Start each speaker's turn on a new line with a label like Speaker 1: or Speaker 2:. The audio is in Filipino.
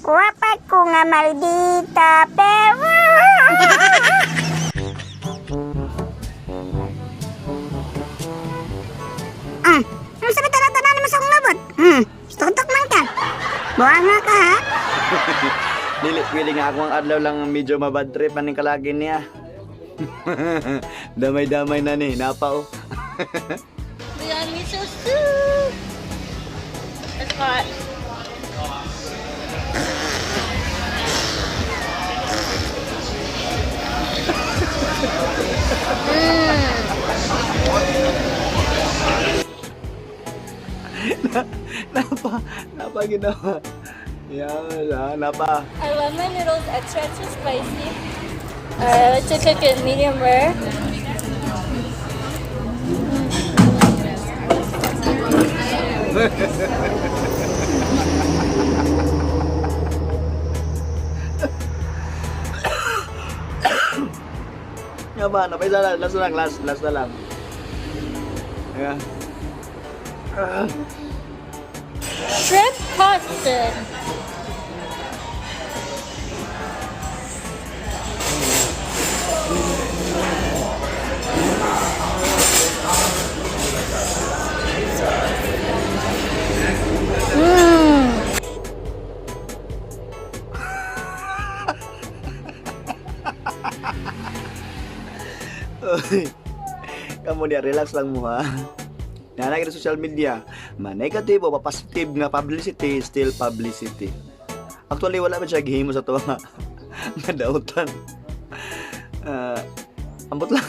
Speaker 1: Guwapa ko nga maldita, pero... Ano sabi tala-tala naman sa akong labot? Tuntok man ka. Buwang nga ka, ha?
Speaker 2: Dili, pili nga ako ang adlaw lang medyo mabad trip maning kalagin niya. Damay-damay na ni, napa oh.
Speaker 3: Beyond miso soup. It's hot.
Speaker 2: Napa ginawa. Yan, napa.
Speaker 3: I love my noodles extra spicy. I like to cook it medium rare.
Speaker 2: Nga ba, napa isa lang, last na lang. Ayan.
Speaker 3: Shrimp pasta.
Speaker 2: Kamu dia relax lang mo ha. Nanay ka sa social media, ma-negative o pa-positive nga publicity, still publicity. Actually, wala man siya gihimo sa tuwa nga dautan. Ambot lang.